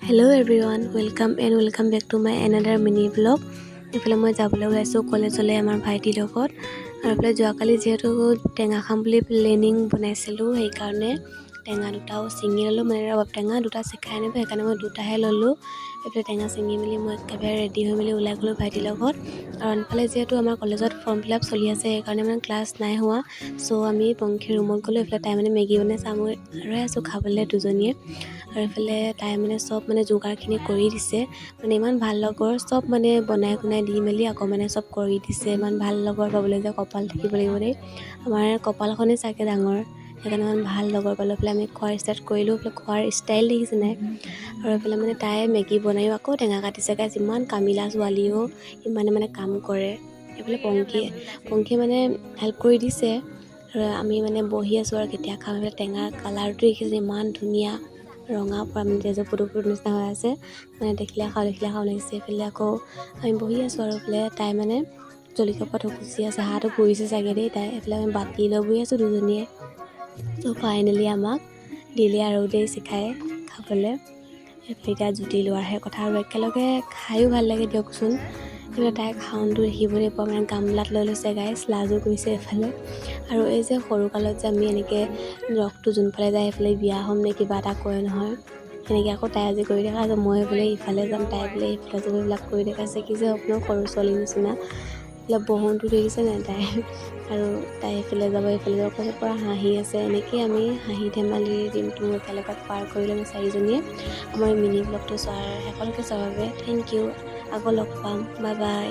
Hello everyone, welcome back to my another mini vlog. ইফালে মই যাবলৈ ওলাইছোঁ কলেজলৈ আমাৰ ভাইটিৰ লগত আৰু ইফালে যোৱাকালি যিহেতু টেঙা খাম বুলি প্লেনিং বনাইছিলোঁ সেইকাৰণে টেঙা দুটাও ছিঙি ল'লোঁ মানে ৰবাব টেঙা দুটা চিখাই আনিব সেইকাৰণে মই দুটাহে ল'লোঁ। এইফালে টেঙা ছিঙি মেলি মই একেবাৰে ৰেডি হৈ মেলি ওলাই গ'লোঁ ভাইটিৰ লগত আৰু আনফালে যিহেতু আমাৰ কলেজত ফৰ্ম ফিল আপ চলি আছে সেইকাৰণে মানে ক্লাছ নাই হোৱা চ' আমি পংখীৰ ৰুমত গ'লোঁ। এইফালে তাই মানে মেগী বনাইছে মই ৰৈ আছোঁ খাবলৈ দুজনীয়ে আৰু এইফালে তাই মানে চব মানে যোগাৰখিনি কৰি দিছে মানে ইমান ভাল লগৰ চব মানে বনাই দি মেলি আকৌ মানে চব কৰি দিছে। ইমান ভাল লগৰ পাবলৈ যে কপাল থাকিব লাগিব দেই, আমাৰ কপালখনেই চাগে ডাঙৰ সেইকাৰণে ইমান ভাল লগৰ পালোঁ। এইফালে আমি খোৱাৰ ষ্টাৰ্ট কৰিলোঁ। এইফালে খোৱাৰ ষ্টাইল দেখিছে নাই আৰু এইফালে মানে তাই মেগী বনায়ো আকৌ টেঙা কাটিছে গাইছ। ইমান কামিলা ছোৱালীও ইমানে মানে কাম কৰে। এইফালে পংখীয়ে মানে হেল্প কৰি দিছে আৰু আমি মানে বহি আছোঁ আৰু কেতিয়া খাম। এইফালে টেঙাৰ কালাৰটো দেখিছে ইমান ধুনীয়া ৰঙা পৰা মানে তেজৰ ফুটো নিচিনা হৈ আছে, মানে দেখিলে খাওঁ লাগিছে। এইফালে আকৌ আমি বহি আছোঁ আৰু এইফালে তাই মানে জলকীয়া পাত খুচি আছে, হাতো পৰিছে চাগে দেই তাই। এইফালে আমি বাতি লৈ বহি আছোঁ দুজনীয়ে। ত' ফাইনেলি আমাক দিলে আৰু দেই চিখাই খাবলৈ। এইফালে এতিয়া জুতি লোৱাৰহে কথা আৰু একেলগে খায়ো ভাল লাগে দিয়কচোন। এইফালে তাই খাওনটো দেখিবলৈ পোৱা মানে গামলাত লৈ লৈছে গাইছ, লাজো কৰিছে এইফালে। আৰু এই যে সৰুকালত যে আমি এনেকৈ ৰসটো যোনফালে যায় সেইফালে বিয়া হ'ম নে কিবা এটা কয় নহয়, সেনেকৈ আকৌ তাই আজি কৰি দেখাইছে। মই বোলে ইফালে যাম, তাই বোলে ইফালে যাম, এইবিলাক কৰি দেখাইছে। কি যে আপোনাৰ সৰু ছোৱালীৰ নিচিনা এইবিলাক বহনটো দেখিছে নাই তাই আৰু তাই এইফালে যাব কৈছে পৰা হাঁহি আছে। এনেকৈ আমি হাঁহি ধেমালিৰ দিনটো একেলগে পাৰ কৰিলোঁ আমি চাৰিজনীয়ে। আমাৰ মিনি ব্লগটো চোৱাৰ শেষলৈকে চাবৰ বাবে থেংক ইউ। আকৌ লগ পাম, বাই বাই।